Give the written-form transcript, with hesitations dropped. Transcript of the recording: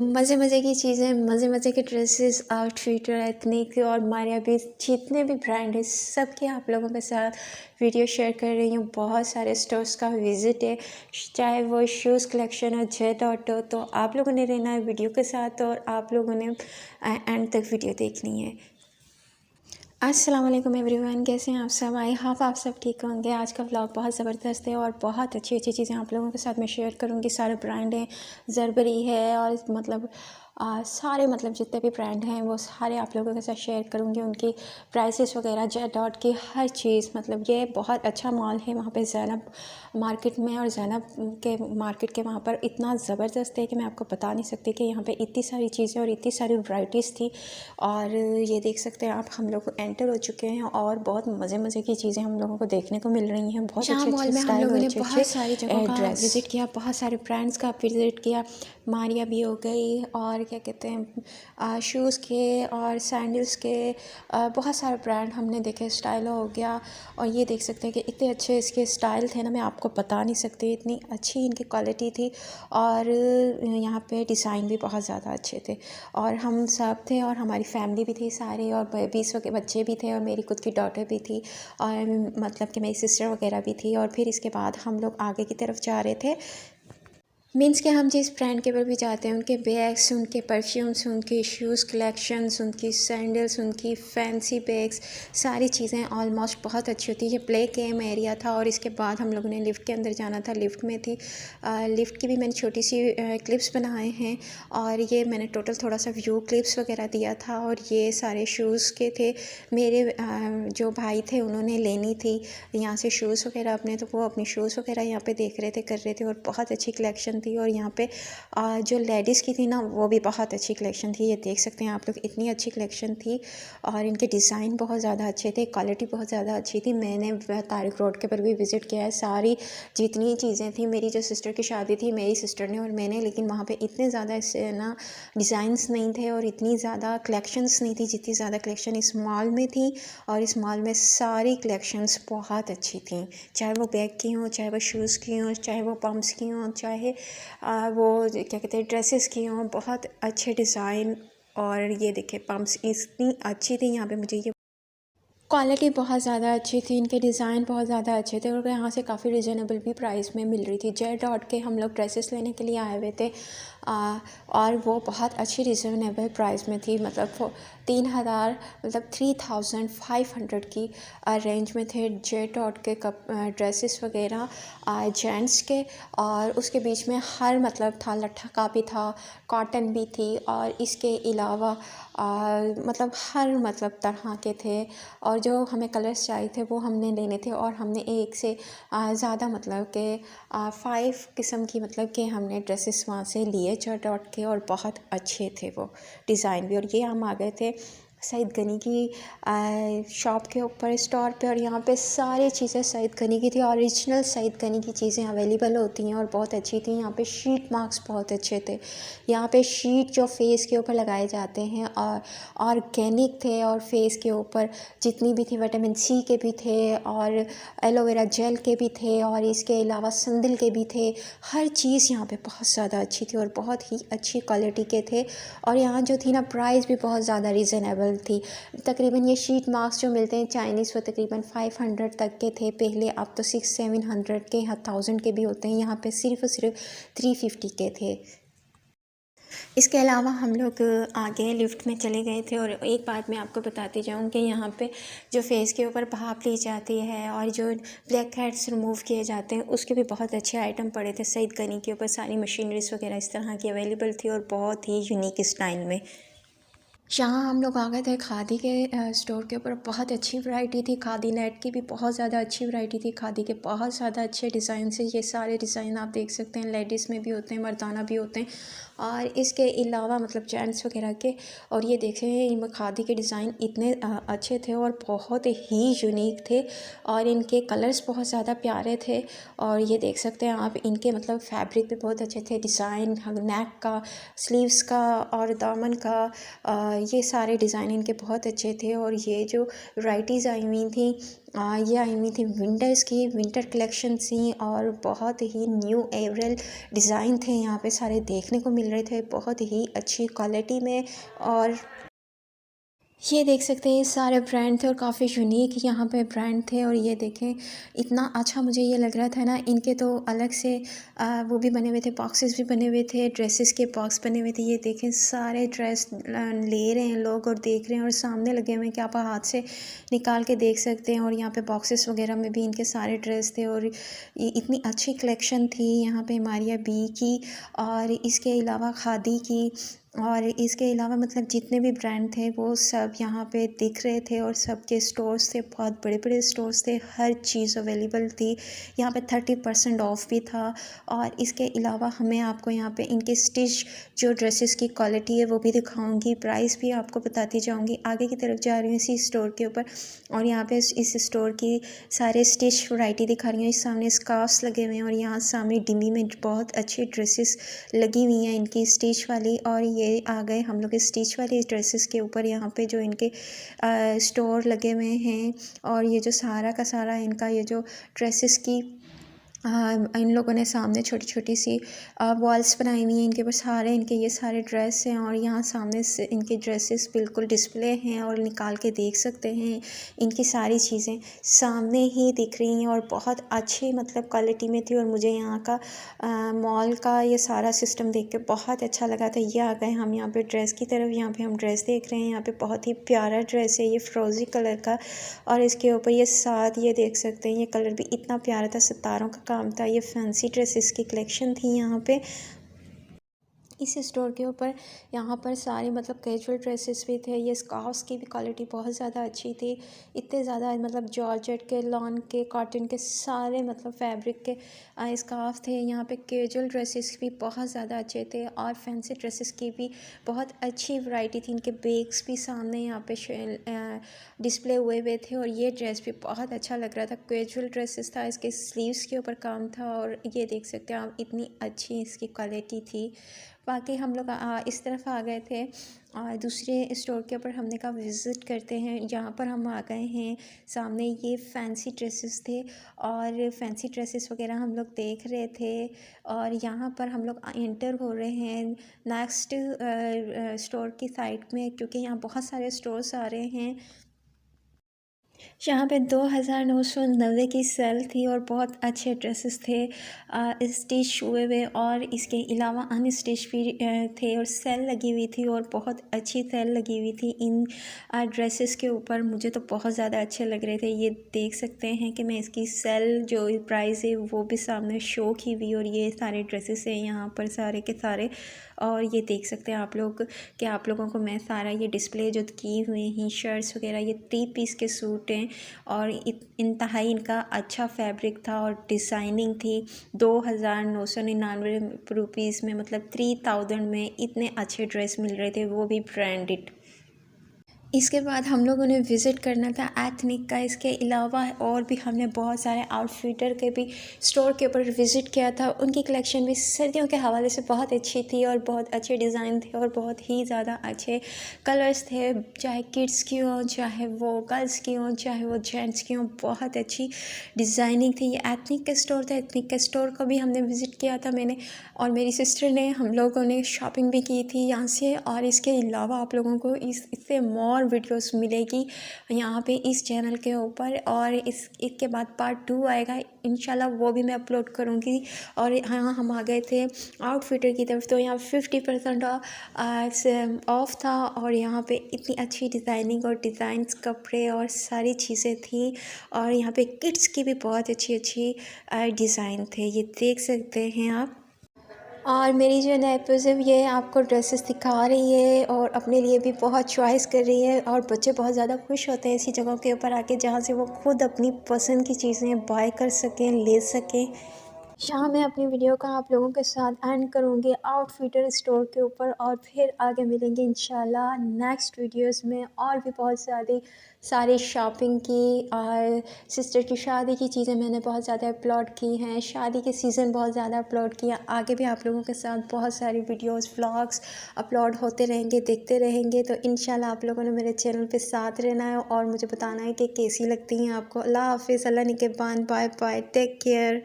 मज़े मज़े की चीज़ें, मज़े मज़े के ड्रेसेस, आउटफिट और एथनिक और हमारे अभी जितने भी ब्रांड है सब के आप लोगों के साथ वीडियो शेयर कर रही हूँ। बहुत सारे स्टोर्स का विज़िट है, चाहे वो शूज़ कलेक्शन हो, जेट ऑटो। तो आप लोगों ने रहना है वीडियो के साथ और आप लोगों ने एंड तक वीडियो देखनी है। अस्सलाम वालेकुम एवरीवन, कैसे हैं आप सब? आई होप आप सब ठीक होंगे। आज का व्लॉग बहुत ज़बरदस्त है और बहुत अच्छी अच्छी चीज़ें आप लोगों के साथ मैं शेयर करूँगी। सारे ब्रांड हैं, ज़रबरी है और मतलब सारे मतलब जितने भी ब्रांड हैं वो सारे आप लोगों के साथ शेयर करूँगी। उनकी प्राइसेस वगैरह, जेट डॉट की हर चीज़, मतलब ये बहुत अच्छा मॉल है वहाँ पे ज़ैनब मार्केट में। और ज़ैनब के मार्केट के वहाँ पर इतना ज़बरदस्त है कि मैं आपको बता नहीं सकती कि यहाँ पे इतनी सारी चीज़ें और इतनी सारी वैरायटीज़ थी। और ये देख सकते हैं आप, हम लोग एंटर हो चुके हैं और बहुत मज़े मज़े की चीज़ें हम लोगों को देखने को मिल रही हैं। बहुत शाह अच्छे मॉल अच्छे में हम स्टाइल और लोगों ने अच्छे बहुत अच्छे सारी जगहों का ड्रेस। विज़िट किया, बहुत सारे ब्रांड्स का विज़िट किया। मारिया भी हो गई और क्या कहते हैं शूज़ के और सैंडल्स के बहुत सारे ब्रांड हमने देखे। स्टाइलो हो गया और ये देख सकते हैं कि इतने अच्छे इसके स्टाइल थे ना, मैं आपको बता नहीं सकती, इतनी अच्छी इनकी क्वालिटी थी। और यहाँ पे डिज़ाइन भी बहुत ज़्यादा अच्छे थे और हम सब थे और हमारी फैमिली भी थी सारी, और 20 के बच्चे भी थे और मेरी खुद की डॉटर भी थी और मतलब कि मेरी सिस्टर वगैरह भी थी। और फिर इसके बाद हम लोग आगे की तरफ जा रहे थे। मीन्स कि हम जिस ब्रांड के ऊपर भी जाते हैं उनके बैग्स, उनके परफ्यूम्स, उनके शूज़ कलेक्शंस, उनकी सैंडल्स, उनकी फैंसी बैग्स, सारी चीज़ें ऑलमोस्ट बहुत अच्छी होती है। ये प्ले गेम एरिया था और इसके बाद हम लोगों ने लिफ्ट के अंदर जाना था। लिफ्ट में थी लिफ्ट की भी मैंने छोटी सी क्लिप्स बनाए हैं और ये मैंने टोटल थोड़ा सा व्यू क्लिप्स वगैरह दिया था। और ये सारे शूज़ के थे। मेरे जो भाई थे उन्होंने लेनी थी यहाँ से शूज़ वगैरह अपने, तो वो अपने शूज़ वगैरह यहाँ पे देख रहे थे, कर रहे थे। और बहुत अच्छी कलेक्शन थी। और यहाँ पे जो लेडीज़ की थी ना, वो भी बहुत अच्छी कलेक्शन थी। ये देख सकते हैं आप लोग, इतनी अच्छी कलेक्शन थी और इनके डिज़ाइन बहुत ज़्यादा अच्छे थे, क्वालिटी बहुत ज़्यादा अच्छी थी। मैंने तारिक रोड के ऊपर भी विज़िट किया है। सारी जितनी चीज़ें थी, मेरी जो सिस्टर की शादी थी मेरी सिस्टर ने और मैंने, लेकिन वहाँ पे इतने ज़्यादा इससे ना डिज़ाइंस नहीं थे और इतनी ज़्यादा कलेक्शंस नहीं थी जितनी ज़्यादा कलेक्शन इस मॉल में थी। और इस मॉल में सारी कलेक्शंस बहुत अच्छी थी, चाहे वो बैग की हों, चाहे वो शूज़ की हों, चाहे वो पम्प्स की हों, चाहे वो क्या कहते हैं ड्रेसेस की हों। बहुत अच्छे डिज़ाइन। और ये देखिए पम्प्स इतनी अच्छी थी यहाँ पे, मुझे ये क्वालिटी बहुत ज़्यादा अच्छी थी, इनके डिज़ाइन बहुत ज़्यादा अच्छे थे और यहाँ से काफ़ी रिजनेबल भी प्राइस में मिल रही थी। जेट डॉट के हम लोग ड्रेसेस लेने के लिए आए हुए थे और वो बहुत अच्छी रिजनेबल प्राइस में थी। मतलब 3,000 मतलब 3,500 की रेंज में थे जेट डॉट के ड्रेसेस वगैरह जेंट्स के। और उसके बीच में हर मतलब था, लट्ठा का भी था, कॉटन भी थी और इसके अलावा मतलब हर मतलब तरह के थे। और जो हमें कलर्स चाहिए थे वो हमने लेने थे और हमने एक से ज़्यादा मतलब के 5 किस्म की मतलब के हमने ड्रेसेस वहाँ से लिए जेट डॉट के और बहुत अच्छे थे वो डिज़ाइन भी। और ये हम आ गए थे सईद गनी की शॉप के ऊपर, स्टोर पे। और यहाँ पे सारी चीज़ें सईद गनी की थी, ओरिजिनल सईद गनी की चीज़ें अवेलेबल होती हैं और बहुत अच्छी थी। यहाँ पे शीट मास्क बहुत अच्छे थे। यहाँ पे शीट जो फेस के ऊपर लगाए जाते हैं और ऑर्गेनिक थे और फेस के ऊपर जितनी भी थी, विटामिन सी के भी थे और एलोवेरा जेल के भी थे और इसके अलावा संदल के भी थे। हर चीज़ यहाँ पे बहुत ज़्यादा अच्छी थी और बहुत ही अच्छी क्वालिटी के थे। और यहाँ जो थी ना, प्राइस भी बहुत ज़्यादा रीज़नेबल थी। तकरीबन ये शीट मास्क जो मिलते हैं चाइनीज़, वो तकरीबन 500 तक के थे पहले, अब तो 600-700 के, 1000 के भी होते हैं। यहाँ पे सिर्फ और सिर्फ 350 के थे। इसके अलावा हम लोग आगे लिफ्ट में चले गए थे। और एक बात मैं आपको बताती जाऊँ कि यहाँ पे जो फेस के ऊपर भाप ली जाती है और जो ब्लैक हेड्स रिमूव किए जाते हैं, उसके भी बहुत अच्छे आइटम पड़े थे सईद गनी के ऊपर। सारी मशीनरीज वगैरह इस तरह की अवेलेबल थी और बहुत ही यूनिक स्टाइल में। यहाँ हम लोग आ गए थे खादी के स्टोर के ऊपर। बहुत अच्छी वैरायटी थी, खादी नेट की भी बहुत ज़्यादा अच्छी वैरायटी थी, खादी के बहुत ज़्यादा अच्छे डिज़ाइन से। ये सारे डिज़ाइन आप देख सकते हैं, लेडीज़ में भी होते हैं, मर्दाना भी होते हैं और इसके अलावा मतलब जेंट्स वगैरह के। और ये देखें, खादी के डिज़ाइन इतने अच्छे थे और बहुत ही यूनिक थे और इनके कलर्स बहुत ज़्यादा प्यारे थे। और ये देख सकते हैं आप, इनके मतलब फैब्रिक भी बहुत अच्छे थे, डिज़ाइन नेक का, स्लीव्स का और दामन का, ये सारे डिज़ाइन इनके बहुत अच्छे थे। और ये जो वैराइटीज़ आई हुई थी ये आई हुई थी विंटर्स की, विंटर कलेक्शन थी और बहुत ही न्यू एवरल डिज़ाइन थे यहाँ पे सारे देखने को मिल रहे थे, बहुत ही अच्छी क्वालिटी में। और ये देख सकते हैं ये सारे ब्रांड थे और काफ़ी यूनिक यहाँ पे ब्रांड थे। और ये देखें इतना अच्छा मुझे ये लग रहा था ना, इनके तो अलग से वो भी बने हुए थे, बॉक्सेस भी बने हुए थे, ड्रेसेस के बॉक्स बने हुए थे। ये देखें सारे ड्रेस ले रहे हैं लोग और देख रहे हैं और सामने लगे हुए हैं कि आप हाथ से निकाल के देख सकते हैं। और यहाँ पे बॉक्सेस वगैरह में भी इनके सारे ड्रेस थे और ये इतनी अच्छी कलेक्शन थी यहाँ पे मारिया बी की। और इसके अलावा खादी की और इसके अलावा मतलब जितने भी ब्रांड थे वो सब यहाँ पे दिख रहे थे और सबके स्टोर्स थे, बहुत बड़े बड़े स्टोर्स थे, हर चीज़ अवेलेबल थी यहाँ पे। 30% ऑफ भी था। और इसके अलावा हमें आपको यहाँ पे इनके स्टिच जो ड्रेसेस की क्वालिटी है वो भी दिखाऊंगी, प्राइस भी आपको बताती जाऊंगी। आगे की तरफ जा रही हूँ इसी स्टोर के ऊपर और यहाँ पे इस स्टोर की सारे स्टिच वैरायटी दिखा रही हूँ। इस सामने स्कार्फ्स लगे हुए हैं और यहाँ सामने डिमी में बहुत अच्छी ड्रेसेस लगी हुई हैं इनकी स्टिच वाली। और ये आ गए हम लोग स्टिच वाली ड्रेसेस के ऊपर, यहाँ पे जो इनके स्टोर लगे हुए हैं। और ये जो सारा का सारा इनका ये जो ड्रेसेस की इन लोगों ने सामने छोटी छोटी सी वॉल्स बनाई हुई हैं, इनके ऊपर सारे इनके ये सारे ड्रेस हैं। और यहाँ सामने से इनके ड्रेसेस बिल्कुल डिस्प्ले हैं और निकाल के देख सकते हैं। इनकी सारी चीज़ें सामने ही दिख रही हैं और बहुत अच्छी मतलब क्वालिटी में थी। और मुझे यहाँ का मॉल का ये सारा सिस्टम देख के बहुत अच्छा लगा था। ये आ गए हम यहाँ पे ड्रेस की तरफ। यहाँ पे हम ड्रेस देख रहे हैं, यहाँ पे बहुत ही प्यारा ड्रेस है ये फ्रोज़ी कलर का। और इसके ऊपर ये साथ ये देख सकते हैं, ये कलर भी इतना प्यारा था, सितारों का काम था। ये फैंसी ड्रेसेस की कलेक्शन थी यहाँ पे इस स्टोर के ऊपर। यहाँ पर सारे मतलब कैजुअल ड्रेसेस भी थे। ये स्कार्फ्स की भी क्वालिटी बहुत ज़्यादा अच्छी थी, इतने ज़्यादा मतलब जॉर्जेट के, लॉन के, कॉटन के सारे मतलब फैब्रिक के स्कार्फ थे। यहाँ पे कैजुअल ड्रेसेस भी बहुत ज़्यादा अच्छे थे और फैंसी ड्रेसेस की भी बहुत अच्छी वैरायटी थी। इनके बैग्स भी सामने यहाँ पे डिस्प्ले हुए थे। और ये ड्रेस भी बहुत अच्छा लग रहा था, कैजुअल ड्रेसेस था, इसके स्लीव्स के ऊपर काम था। और ये देख सकते हैं आप इतनी अच्छी इसकी क्वालिटी थी। बाकी हम लोग इस तरफ आ गए थे और दूसरे स्टोर के ऊपर हमने कहा विज़िट करते हैं। यहाँ पर हम आ गए हैं, सामने ये फैंसी ड्रेसेस थे और फैंसी ड्रेसेस वगैरह हम लोग देख रहे थे। और यहाँ पर हम लोग एंटर हो रहे हैं नेक्स्ट स्टोर की साइड में, क्योंकि यहाँ बहुत सारे स्टोर्स आ रहे हैं। यहाँ पे 2990 की सेल थी और बहुत अच्छे ड्रेसेस थे स्टिच हुए हुए और इसके अलावा अनस्टिच भी थे और सेल लगी हुई थी और बहुत अच्छी सेल लगी हुई थी इन ड्रेसेस के ऊपर। मुझे तो बहुत ज़्यादा अच्छे लग रहे थे। ये देख सकते हैं कि मैं इसकी सेल जो प्राइस है वो भी सामने शो की हुई। और ये सारे ड्रेसेस हैं यहाँ पर सारे के सारे। और ये देख सकते हैं आप लोग कि आप लोगों को मैं सारा ये डिस्प्ले जो की हुई हैं शर्ट्स वगैरह, ये 3 पीस के सूट हैं और इंतहाई इनका अच्छा फैब्रिक था और डिज़ाइनिंग थी। 2999 रुपीज़ में मतलब 3000 में इतने अच्छे ड्रेस मिल रहे थे, वो भी ब्रांडेड। इसके बाद हम लोगों ने विज़िट करना था एथनिक का। इसके अलावा और भी हमने बहुत सारे आउटफिटर के भी स्टोर के ऊपर विज़िट किया था। उनकी कलेक्शन भी सर्दियों के हवाले से बहुत अच्छी थी और बहुत अच्छे डिज़ाइन थे और बहुत ही ज़्यादा अच्छे कलर्स थे, चाहे किड्स की हो, चाहे वो गर्ल्स की हो, चाहे वो जेंट्स की हो, बहुत अच्छी डिज़ाइनिंग थी। ये एथनिक का स्टोर था, एथनिक के स्टोर को भी हमने विज़िट किया था मैंने और मेरी सिस्टर ने। हम लोगों ने शॉपिंग भी की थी यहाँ से। और इसके अलावा आप लोगों को इससे मोर वीडियोस मिलेगी यहाँ पे इस चैनल के ऊपर। और इसके बाद पार्ट 2 आएगा इंशाल्लाह, वो भी मैं अपलोड करूँगी। और हाँ, हम आ गए थे आउटफिटर की तरफ, तो यहाँ 50% ऑफ था और यहाँ पे इतनी अच्छी डिज़ाइनिंग और डिज़ाइंस, कपड़े और सारी चीज़ें थी। और यहाँ पे किड्स की भी बहुत अच्छी अच्छी डिज़ाइन थे, ये देख सकते हैं आप। और मेरी जो नेपर्स है ये आपको ड्रेसेस दिखा रही है और अपने लिए भी बहुत चॉइस कर रही है। और बच्चे बहुत ज़्यादा खुश होते हैं ऐसी जगहों के ऊपर आके जहाँ से वो खुद अपनी पसंद की चीज़ें बाय कर सकें, ले सकें। यहाँ मैं अपनी वीडियो का आप लोगों के साथ एंड करूँगी आउटफिटर स्टोर के ऊपर, और फिर आगे मिलेंगे इंशाल्लाह नेक्स्ट वीडियोस में। और भी बहुत सारी शॉपिंग की और सिस्टर की शादी की चीज़ें मैंने बहुत ज़्यादा अपलोड की हैं, शादी के सीज़न बहुत ज़्यादा अपलोड किया। आगे भी आप लोगों के साथ बहुत सारी वीडियोस व्लॉग्स अपलोड होते रहेंगे, देखते रहेंगे। तो इंशाल्लाह आप लोगों ने मेरे चैनल पे साथ रहना है और मुझे बताना है कि कैसी लगती हैं आपको। अल्लाह हाफिज़, अल्लाह निगहबान, बाय बाय, टेक केयर।